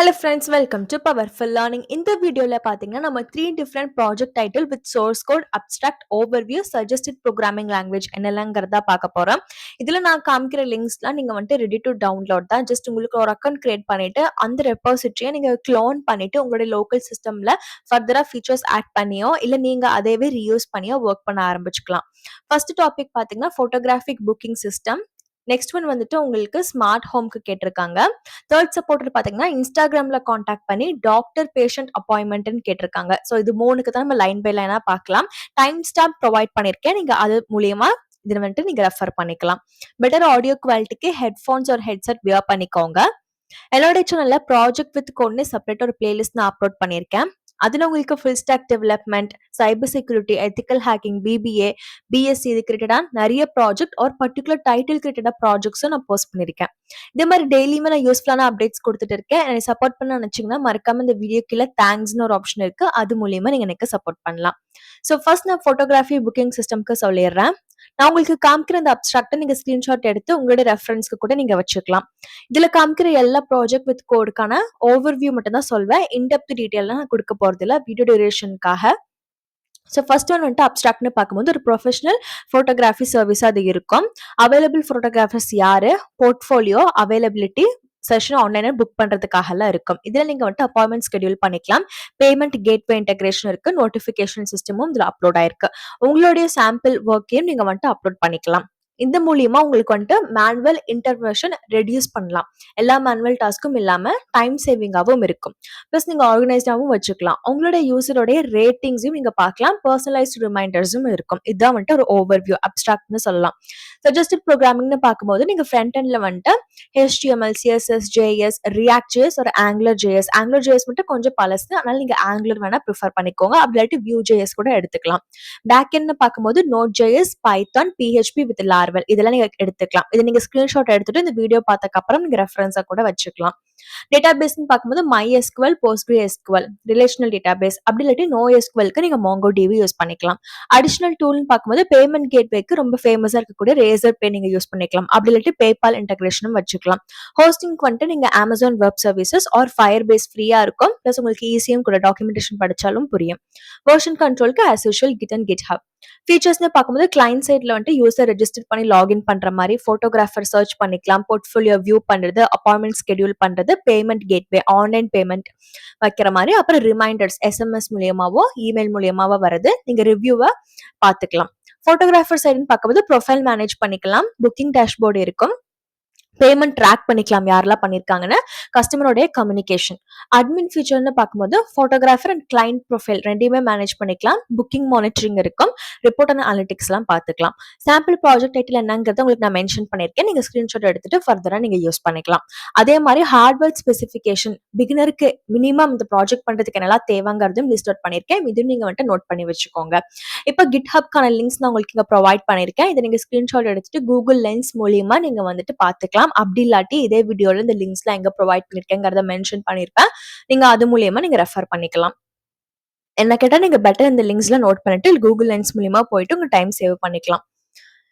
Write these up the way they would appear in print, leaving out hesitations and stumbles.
Hello friends, welcome to Powerful Learning. இந்த வீடியோல பாத்தீங்கன்னா நம்ம 3 different project title with source code, abstract, overview, suggested programming language என்னெல்லாம்ங்கறத பார்க்க போறோம். இதுல நான் காமிக்கிற லிங்க்ஸ்லாம் நீங்க வந்துட்டு ready to download தான். ஜஸ்ட் உங்களுக்கு ஒரு அக்கவுண்ட் கிரியேட் பண்ணிட்டு அந்த ரெபாசிட்டரியை நீங்க clone பண்ணிட்டு உங்களுடைய லோக்கல் சிஸ்டம்ல ஃபர்தரா ஃபீச்சர்ஸ் ஆட் பண்ணியோ இல்ல நீங்க அதையவே ரீயூஸ் பண்ணியோ ஒர்க் பண்ண ஆரம்பிச்சுக்கலாம். ஃபர்ஸ்ட் டாபிக் பாத்தீங்கன்னா photographic booking system. Next one வந்துட்டு உங்களுக்கு ஸ்மார்ட் ஹோம்க்கு கேட்டிருக்காங்க. தேர்ட் சப்போர்ட்டர் பாத்தீங்கன்னா இன்ஸ்டாகிராம்ல காண்டாக்ட் பண்ணி டாக்டர் பேஷண்ட் அப்பாயின்மெண்ட்னு கேட்டிருக்காங்க. ஸோ இது மூணுக்கு தான் நம்ம லைன் பை லைனா பார்க்கலாம். டைம் ஸ்டாம்ப் ப்ரொவைட் பண்ணிருக்கேன். நீங்க அது மூலியமா இதை வந்துட்டு நீங்க ரெஃபர் பண்ணிக்கலாம். பெட்டர் ஆடியோ குவாலிட்டிக்கு ஹெட்ஃபோன்ஸ் ஒரு ஹெட்செட் வியர் பண்ணிக்கோங்க. என்னோட சேனல்ல ப்ராஜெக்ட் வித் கோட்னு செப்பரேட் ஒரு பிளேலிஸ்ட் நான் அப்லோட் பண்ணியிருக்கேன். அதுல உங்களுக்கு full stack development, cyber security, ethical hacking, BBA, BSc இது ரிலேட்டடா நிறைய ப்ராஜெக்ட் ஒரு பர்டிகுலர் டைட்டில் ரிலேட்டடா ப்ராஜெக்ட்ஸும் நான் போஸ்ட் பண்ணியிருக்கேன். இதே மாதிரி டெய்லியுமே நான் யூஸ்ஃபுல்லான அப்டேட்ஸ் கொடுத்துட்டு இருக்கேன். என்னை சப்போர்ட் பண்ண நினைச்சீங்கன்னா மறக்காம இந்த வீடியோ கீழே தேங்க்ஸ்னு ஒரு ஆப்ஷன் இருக்கு, அது மூலியமா நீங்க எனக்கு சப்போர்ட் பண்ணலாம். ஸோ ஃபர்ஸ்ட் நான் ஃபோட்டோகிராஃபி புக்கிங் சிஸ்டம்க்கு சொல்லிடுறேன். நான் உங்களுக்கு காமிக்கிற இந்த அப்ஸ்ட்ராக்டை நீங்க ஸ்கிரீன்ஷாட் எடுத்து உங்களோட ரெஃபரன்ஸ்க்கு கூட நீங்க வச்சுக்கலாம். இதுல காமிக்கிற எல்லா ப்ராஜெக்ட் வித் கோடுக்கான ஓவர்வியூ மட்டும் தான் சொல்வேன். இன்டெப்த் டீடைல்லாம் நான் கொடுக்க போறது இல்ல வீடியோ டியூரேஷனுக்காக. ஸோ ஃபர்ஸ்ட் ஒன் வந்துட்டு அப்ஸ்ட்ராக்ட்னு பார்க்கும்போது ஒரு ப்ரொஃபஷனல் ஃபோட்டோகிராஃபி சர்வீஸ் அது இருக்கும். அவைலபிள் ஃபோட்டோகிராஃபர்ஸ் யாரு, போர்ட்ஃபோலியோ, அவைலபிலிட்டி, செஷன் ஆன்லைன்ல புக் பண்றதுக்காக இருக்கும். இதுல நீங்க வந்துட்டு அப்பாயின்மெண்ட் ஸ்கெடியூல் பண்ணிக்கலாம். பேமெண்ட் கேட்வே இன்டெகிரேஷன் இருக்கு. நோட்டிபிகேஷன் சிஸ்டமும் இதுல அப்லோட் ஆயிருக்கு. உங்களுடைய சாம்பிள் ஒர்க்கையும் நீங்க வந்துட்டு அப்லோட் பண்ணிக்கலாம். இந்த மூலியமா உங்களுக்கு வந்துட்டு மேனுவல் இன்டர்வென்ஷன் ரெடியூஸ் பண்ணலாம். எல்லா மேனுவல் டாஸ்க்கும் இல்லாம டைம் சேவிங்காகவும் இருக்கும். பிளஸ் நீங்க ஆர்கனைஸ்டாவும் வச்சுக்கலாம். உங்களோட யூசரோடைய ரேட்டிங்ஸையும் நீங்க பார்க்கலாம். பர்சனலைஸ்டு ரிமைண்டர்ஸும் இருக்கும். இதுதான் வந்துட்டு ஒரு ஓவர்வியூ அப்ஸ்ட்ராக்ட்னு சொல்லலாம். சஜஸ்டட் ப்ரோக்ராமிங்னு பார்க்கும்போது நீங்க ஃப்ரண்ட் எண்ட்ல வந்துட்டு HTML, CSS, JS, React JS ஒரு Angular JS. Angular JS மட்டும் கொஞ்சம் பழசு, அதனால நீங்க Angular வேணா ப்ரிஃபர் பண்ணிக்கோங்க. அப்படி இல்லாட்டி Vue JS கூட எடுத்துக்கலாம். பேக் எண்ட்னு பார்க்கும்போது Node.js, Python, PHP with Laravel இதெல்லாம் நீங்க எடுத்துக்கலாம். இதை நீங்க ஸ்கிரீன்ஷாட் எடுத்துட்டு இந்த வீடியோ பார்த்ததுக்கு அப்புறம் நீங்க ரெஃபரன்ஸா கூட வச்சுக்கலாம். டேட்டாபேஸ்னு பார்க்கும்போது MySQL, PostgreSQL, ரிலேஷனல் டேட்டாபேஸ், அப்படி இல்லாட்டி NoSQLக்கு நீங்க MongoDB யூஸ் பண்ணிக்கலாம். அடிஷனல் டூல்னு பார்க்கும்போது பேமெண்ட் கேட்வேக்கு ரொம்ப ஃபேமஸா இருக்கக்கூடிய Razor Pay நீங்க யூஸ் பண்ணிக்கலாம். அப்படி இல்லாட்டி PayPal இன்டகிரேஷனும் வச்சுக்கலாம். ஹோஸ்டிங்க்கு வந்துட்டு நீங்க Amazon Web Services or Firebase ஃப்ரீயா இருக்கும். பிளஸ் உங்களுக்கு ஈஸியும் கூட டாக்குமெண்டேஷன் படிச்சாலும் புரியும். வெர்ஷன் கண்ட்ரோலுக்கு as usual Git and GitHub. ஃபீச்சர்ஸ்னு பார்க்கும்போது கிளைண்ட் சைட்ல வந்துட்டு யூசர் ரெஜிஸ்டர் பண்ணி லாகின் பண்ற மாதிரி, போட்டோகிராஃபர் சர்ச் பண்ணிக்கலாம், போர்ட்ஃபோலியோ வியூ பண்றது, அப்பாயின்மெண்ட் ஸ்கெடியூல் பண்றது, பேமெண்ட் கேட்வே ஆன்லைன் பேமெண்ட் வைக்கிற மாதிரி, அப்புறம் ரிமைண்டர்ஸ் SMS மூலியமாவோ இமெயில் மூலியமாவோ வருது. நீங்க ரிவ்யூவை பார்த்துக்கலாம். போட்டோகிராஃபர் சைடுன்னு பார்க்கும்போது ப்ரொஃபைல் மேனேஜ் பண்ணிக்கலாம். புக்கிங் டேஷ்போர்டு இருக்கும். பேமெண்ட் ட்ராக் பண்ணிக்கலாம் யாரெல்லாம் பண்ணிருக்காங்கன்னு. கஸ்டமரோடைய கம்யூனிகேஷன் அட்மின் ஃபீச்சர்னு பார்க்கும்போது போட்டோகிராஃபர் அண்ட் கிளைண்ட் ப்ரொஃபைல் ரெண்டையுமே மேனேஜ் பண்ணிக்கலாம். புக்கிங் மானிட்டரிங் இருக்கும். ரிப்போர்ட் அண்ட் அனலிட்டிக்ஸ் எல்லாம் பார்த்துக்கலாம். சாம்பிள் ப்ராஜெக்ட் டைட்டில் என்னங்கிறத உங்களுக்கு நான் மென்ஷன் பண்ணியிருக்கேன். நீங்க ஸ்கிரீன்ஷாட் எடுத்துட்டு ஃபர்தரா நீங்க யூஸ் பண்ணிக்கலாம். அதே மாதிரி ஹார்ட்வேர் ஸ்பெசிஃபிகேஷன் பிகினருக்கு மினிமம் இந்த ப்ராஜெக்ட் பண்றதுக்கு என்னெல்லாம் தேவைங்கிறதும் லிஸ்ட் அவுட் பண்ணியிருக்கேன். இதுவும் நீங்க வந்துட்டு நோட் பண்ணி வச்சுக்கோங்க. இப்போ GitHubக்கான லிங்க்ஸ் நான் உங்களுக்கு இங்க ப்ரொவைட் பண்ணியிருக்கேன். இதை நீங்க ஸ்கிரீன்ஷாட் எடுத்துட்டு கூகுள் லென்ஸ் மூலியமா நீங்க வந்துட்டு பார்த்துக்கலாம். அப்படி இல்லாட்டி இதே வீடியோல இந்த லிங்க்ஸ்லாம் எங்க ப்ரொவைட் பண்ணிருக்கேங்கிறத மென்ஷன் பண்ணிருப்பேன். நீங்க அது மூலியமா நீங்க ரெஃபர் பண்ணிக்கலாம். என்ன கேட்டா நீங்க பெட்டர் இந்த லிங்க்ஸ்ல நோட் பண்ணிட்டு கூகுள் லென்ஸ் மூலியமா போயிட்டு உங்க டைம் சேவ் பண்ணிக்கலாம்.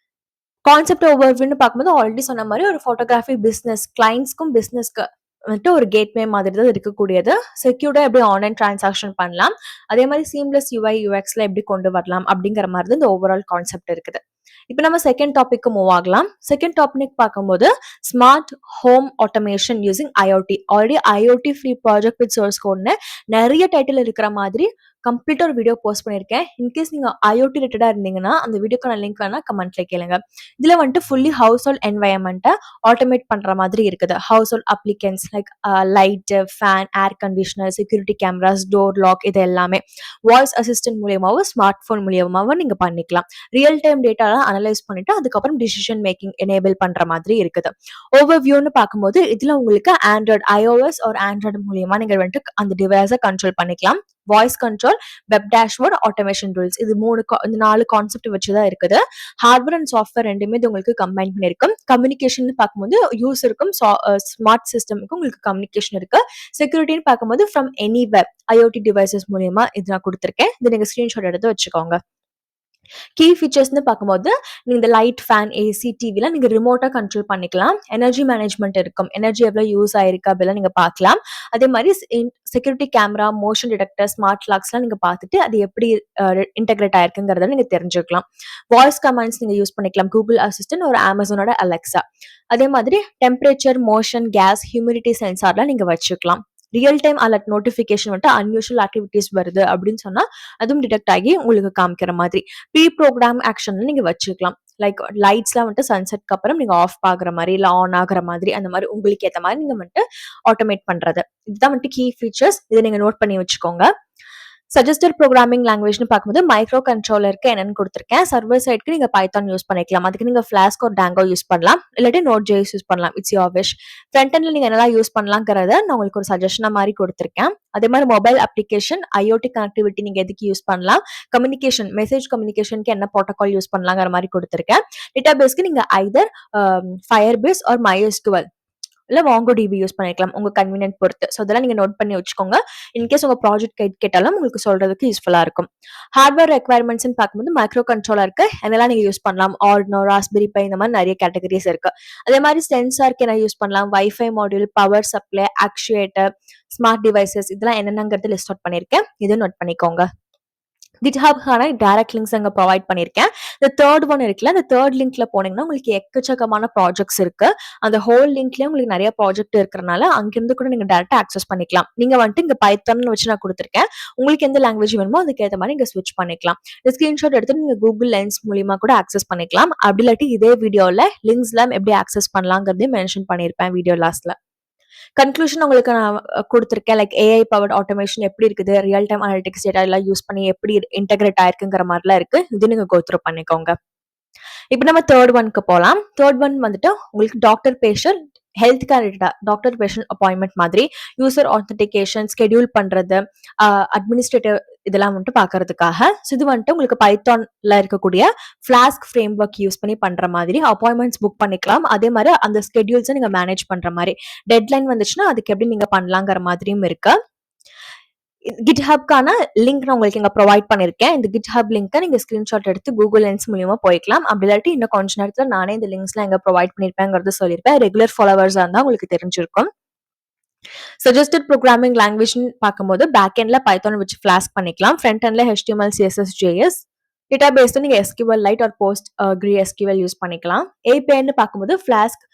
கான்செப்ட் ஓவர்வியூன்னு பார்க்கும்போது ஆல்ரெடி சொன்ன மாதிரி ஒரு போட்டோகிராஃபி பிசினஸ் கிளைண்ட்ஸ்க்கும் பிசினஸ்க்கு வந்துட்டு ஒரு கேட்வே மாதிரி தான் இருக்கக்கூடியது. செக்யூர்டா எப்படி ஆன்லைன் டிரான்சாக்ஷன் பண்ணலாம், அதே மாதிரி சீம்லெஸ் UI UXல எப்படி கொண்டு வரலாம் அப்படிங்கிற மாதிரி தான் இந்த ஓவரால் கான்செப்ட் இருக்குது. இப்போ நம்ம செகண்ட் டாபிக் மூவ் ஆகலாம். செகண்ட் டாபிக் பார்க்கும்போது smart home automation using IoT. Already IoT free project with source கோட்னு நிறைய டைட்டில் இருக்கிற மாதிரி கம்ப்ளீட்டா ஒரு வீடியோ போஸ்ட் பண்ணியிருக்கேன். இன்கேஸ் நீங்க IoT ரிலேட்டடா இருந்தீங்கன்னா அந்த வீடியோக்கான லிங்க் வேணா கமெண்ட்ல கேளுங்க. இதுல வந்துட்டு ஃபுல்லி ஹவுஸ் ஹோல்ட் என்வயர்மெண்ட்டை ஆட்டோமேட் பண்ற மாதிரி இருக்குது. Household appliances like light, fan, air conditioner, security cameras, door lock இது எல்லாமே வாய்ஸ் அசிஸ்டன்ட் மூலியமாவும் ஸ்மார்ட் போன் மூலியமாவும் நீங்க பண்ணிக்கலாம். ரியல் டைம் டேட்டாலாம் அனலைஸ் பண்ணிட்டு அதுக்கப்புறம் டிசிஷன் மேக்கிங் எனேபிள் பண்ற மாதிரி இருக்குது. ஓவர்வியூன்னு பார்க்கும்போது இதுல உங்களுக்கு ஆண்ட்ராய்டு iOS ஒரு ஆண்ட்ராய்டு மூலியமா நீங்க வந்துட்டு அந்த டிவைஸை கண்ட்ரோல் பண்ணிக்கலாம். Voice control, web dashboard, automation rules இது இந்த 4 கான்செப்ட் வச்சுதான் இருக்குது. ஹார்ட்வேர் அண்ட் சாஃப்ட்வேர் ரெண்டுமே இது உங்களுக்கு கம்பைன் பண்ணிருக்கும். கம்யூனிகேஷன் பார்க்கும்போது யூசருக்கும் ஸ்மார்ட் சிஸ்டமுக்கும் உங்களுக்கு கம்யூனிகேஷன் இருக்கு. செக்யூரிட்டின்னு பார்க்கும்போது ஃப்ரம் எனிவேர் IoT டிவைசஸ் மூலியமா இது நான் கொடுத்துருக்கேன். இது நீங்க ஸ்கிரீன்ஷாட் எடுத்து வச்சுக்கோங்க. கீ ஃபீச்சர்ஸ்ன்னு பார்க்கும்போது, நீங்க இந்த லைட், ஃபேன், ஏசி, டிவிலாம் நீங்க ரிமோட்டா கண்ட்ரோல் பண்ணிக்கலாம். எனர்ஜி மேனேஜ்மென்ட் இருக்கும். எனர்ஜி எவ்வளோ யூஸ் ஆயிருக்கு அப்படிலாம் நீங்க பார்க்கலாம். அதே மாரி security camera, motion detector, smart லாக்ஸ்லாம் நீங்க பார்த்துட்டு, அது எப்படி இன்டகிரேட் ஆயிருக்குங்கிறத நீங்க தெரிஞ்சுக்கலாம். வாய்ஸ் கமாண்ட்ஸ் நீங்க யூஸ் பண்ணிக்கலாம். Google அசிஸ்டன்ட் ஒரு Amazonோட Alexa. அதே மாதிரி டெம்பரேச்சர், மோஷன், கேஸ், ஹியூமிடிட்டி சென்சார்லாம் நீங்க வச்சுக்கலாம். ரியல் டைம் அலர்ட் நோட்டிஃபிகேஷன் வந்துட்டு அன்யூஷுவல் ஆக்டிவிட்டீஸ் வருது அப்படின்னு சொன்னா அதுவும் டிடெக்ட் ஆகி உங்களுக்கு காமிக்கிற மாதிரி ப்ரீ ப்ரோக்ராம் ஆக்ஷன் நீங்க வச்சுக்கலாம். லைக் லைட்ஸ்லாம் வந்துட்டு சன்செட்க்கு அப்புறம் நீங்க ஆஃப் ஆகுற மாதிரி இல்ல ஆன் ஆகுற மாதிரி அந்த மாதிரி உங்களுக்கு ஏத்த மாதிரி நீங்க வந்துட்டு ஆட்டோமேட் பண்றது. இதுதான் வந்துட்டு கீ ஃபீச்சர்ஸ். இதை நீங்க நோட் பண்ணி வச்சுக்கோங்க. சஜஸ்டட் ப்ரோக்ராமிங் லாங்குவேஜ்னு பார்க்கும்போது மைக்ரோ கண்ட்ரோலருக்கு என்னன்னு கொடுத்துருக்கேன். சர்வர் சைட்க்கு நீங்க பைத்தான் யூஸ் பண்ணிக்கலாம். அதுக்கு நீங்க ஃபிளாஸ்க் ஒரு டேங்கோ யூஸ் பண்ணலாம். இல்லாட்டி நோட் ஜேஎஸ் யூஸ் பண்ணலாம். It's your wish. ஃப்ரண்ட் எண்ட்ல நீங்க என்னெல்லாம் யூஸ் பண்ணலாங்கிறத நான் உங்களுக்கு ஒரு சஜஷனா மாதிரி கொடுத்துருக்கேன். அதே மாதிரி மொபைல் அப்ளிகேஷன், ஐஓடி கனெக்டிவிட்டி நீங்க எதுக்கு யூஸ் பண்ணலாம், கம்யூனிகேஷன் மெசேஜ் கம்யூனிகேஷனுக்கு என்ன ப்ரோட்டோகால் யூஸ் பண்ணலாங்கிற மாதிரி கொடுத்துருக்கேன். டேட்டாபேஸ்க்கு நீங்க ஐதர் ஃபயர்பேஸ் ஆர் MySQL இல்ல MongoDB யூஸ் பண்ணிக்கலாம் உங்க கன்வீனியன்ட் பொறுத்து. ஸோ இதெல்லாம் நீங்க நோட் பண்ணி வச்சுக்கோங்க. இன்கேஸ் உங்க ப்ராஜெக்ட் கைட் கேட்டாலும் உங்களுக்கு சொல்றதுக்கு யூஸ்ஃபுல்லா இருக்கும். ஹார்ட்வேர் ரெக்யர்மெண்ட்ஸ்னு பார்க்கும்போது மைக்ரோ கண்ட்ரோலருக்கு என்னெல்லாம் நீங்க யூஸ் பண்ணலாம், ஆர்டினோ, ராஸ்பெரி பை இந்த மாதிரி நிறைய கேட்டகரிஸ் இருக்கு. அதே மாதிரி சென்சாருக்கு என்ன யூஸ் பண்ணலாம், wifi module, power supply, actuator, smart devices இதெல்லாம் என்னென்னங்கிறது லிஸ்ட் அவுட் பண்ணியிருக்கேன். இதை நோட் பண்ணிக்கோங்க. GitHubக்கான டைரக்ட் லிங்க்ஸ் அங்க ப்ரொவைட் பண்ணியிருக்கேன். இந்த தேர்ட் ஒன் இருக்குல்ல, அந்த தேர்ட் லிங்க்ல போனீங்கன்னா உங்களுக்கு எக்கச்சக்கமான ப்ராஜெக்ட்ஸ் இருக்கு. அந்த ஹோல் லிங்க்லயே உங்களுக்கு நிறைய ப்ராஜெக்ட் இருக்கிறனால அங்கிருந்து கூட நீங்க டைரக்டா ஆக்சஸ் பண்ணிக்கலாம். நீங்க வந்துட்டு இங்க பைத்தான் வச்சு நான் கொடுத்துருக்கேன். உங்களுக்கு எந்த லாங்குவேஜ் வேணுமோ அதுக்கு ஏற்ற மாதிரி நீங்க ஸ்விட்ச் பண்ணிக்கலாம். இந்த ஸ்கிரீன்ஷாட் எடுத்து நீங்க கூகுள் லென்ஸ் மூலியமா கூட ஆக்சஸ் பண்ணிக்கலாம். அப்படி இல்லாட்டி இதே வீடியோல லிங்க்ஸ் எல்லாம் எப்படி ஆக்சஸ் பண்ணலாங்கிறதையும் மென்ஷன் பண்ணியிருப்பேன் வீடியோ லாஸ்ட்ல. கன்க்ளூஷன் உங்களுக்கு நான் கொடுத்துருக்கேன். லைக் ஏஐ பவர்ட் ஆட்டோமேஷன் எப்படி இருக்குது, ரியல் டைம் அனலிட்டிக்ஸ் டேட்டா எல்லாம் யூஸ் பண்ணி எப்படி இன்டகிரேட் ஆயிருக்குங்கிற மாதிரிலாம் இருக்கு. இது நீங்க கோ த்ரூ பண்ணிக்கோங்க. இப்போ நம்ம தேர்ட் ஒன்க்கு போகலாம். தேர்ட் ஒன் வந்துட்டு உங்களுக்கு doctor patient healthcare doctor patient appointment மாதிரி யூசர் ஆத்தென்டிகேஷன் ஸ்கெடியூல் பண்றது, அட்மினிஸ்ட்ரேட்டிவ் இதெல்லாம் வந்துட்டு பாக்குறதுக்காக. ஸோ இது வந்துட்டு உங்களுக்கு பைத்தான்ல இருக்கக்கூடிய ஃபிளாஸ்க் ஃப்ரேம் ஒர்க் யூஸ் பண்ணி பண்ற மாதிரி அப்பாயின்மெண்ட்ஸ் புக் பண்ணிக்கலாம். அதே மாதிரி அந்த ஸ்கெடியூல்ஸை நீங்க மேனேஜ் பண்ற மாதிரி டெட்லைன் வந்துச்சுன்னா அதுக்கு எப்படி நீங்க பண்ணலாங்கிற மாதிரியும் இருக்கு. GitHubக்கான லிங்க் நான் உங்களுக்கு இங்க ப்ரொவைட் பண்ணிருக்கேன். இந்த GitHub லிங்கை நீங்க ஸ்கிரீன்ஷாட் எடுத்து கூகுள் லென்ஸ் மூலியமா போய்க்கலாம். அப்படி இல்லாட்டி இன்னும் கொஞ்ச நேரத்துல நானே இந்த லிங்க்ஸ்லாம் எங்க ப்ரொவைட் பண்ணிருப்பேங்கிறது சொல்லியிருப்பேன். ரெகுலர் ஃபாலோவர்ஸா இருந்தா உங்களுக்கு தெரிஞ்சிருக்கும். சஜஸ்டட் ப்ரோக்ராமிங் லாங்குவேஜ்னு பார்க்கும்போது பேக் எண்ட்ல பைத்தான் வச்சு ஃபிளாஸ்க் பண்ணிக்கலாம். ஃப்ரண்ட் எண்ட்ல HTML, CSS, JS. டேட்டாபேஸ்ல நீங்க SQLite ஆர் PostgreSQL யூஸ் பண்ணிக்கலாம். APIன்னு பார்க்கும்போது ஃபிளாஸ்க்,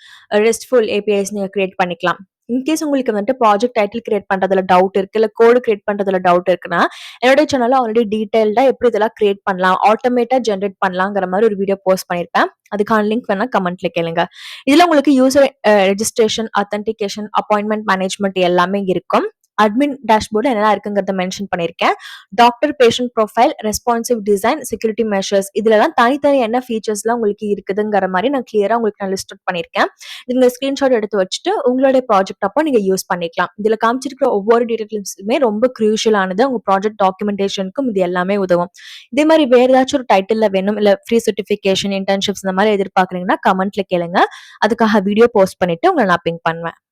ரெஸ்ட்ஃபுல் APIs நீங்க கிரியேட் பண்ணிக்கலாம். இன்கேஸ் உங்களுக்கு வந்துட்டு ப்ராஜெக்ட் டைட்டில் கிரியேட் பண்றதுல டவுட் இருக்கு, இல்ல கோடு கிரியேட் பண்றதுல டவுட் இருக்குன்னா என்னோட சேனல்ல ஆல்ரெடி டீடைல்டா எப்படி இதெல்லாம் கிரியேட் பண்ணலாம், ஆட்டோமேட்டா ஜென்ரேட் பண்ணலாங்கிற மாதிரி ஒரு வீடியோ போஸ்ட் பண்ணிருப்பேன். அதுக்கான லிங்க் வேணா கமெண்ட்ல கேளுங்க. இதுல உங்களுக்கு user registration, authentication, appointment management எல்லாமே இருக்கும். அட்மின் டேஷ்போர்ட்ல என்னெல்லாம் இருக்குங்கிறத மென்ஷன் பண்ணிருக்கேன். Doctor patient profile, responsive design, security measures இதுலலாம் தனித்தனி என்ன ஃபீச்சர்ஸ்லாம் உங்களுக்கு இருக்குதுங்கிற மாதிரி நான் கிளியரா உங்களுக்கு நான் லிஸ்ட் அவுட் பண்ணிருக்கேன். நீங்க ஸ்கிரீன்ஷாட் எடுத்து வச்சுட்டு உங்களுடைய ப்ராஜெக்ட் அப்போ நீங்க யூஸ் பண்ணிக்கலாம். இதுல காமிச்சிருக்கிற ஒவ்வொரு டீடைல்ஸுமே ரொம்ப கிரூஷியல் ஆனது. உங்க ப்ராஜெக்ட் டாக்குமெண்டேஷனுக்கும் இது எல்லாமே உதவும். இதே மாதிரி வேற ஏதாச்சும் ஒரு டைட்டில் வேணும், இல்ல ஃப்ரீ சர்டிபிகேஷன், இன்டர்ன்ஷிப்ஸ் இந்த மாதிரி எதிர்பார்க்குறீங்கன்னா கமெண்ட்ல கேளுங்க. அதுக்காக வீடியோ போஸ்ட் பண்ணிட்டு உங்களை நான் பிங் பண்ணுவேன்.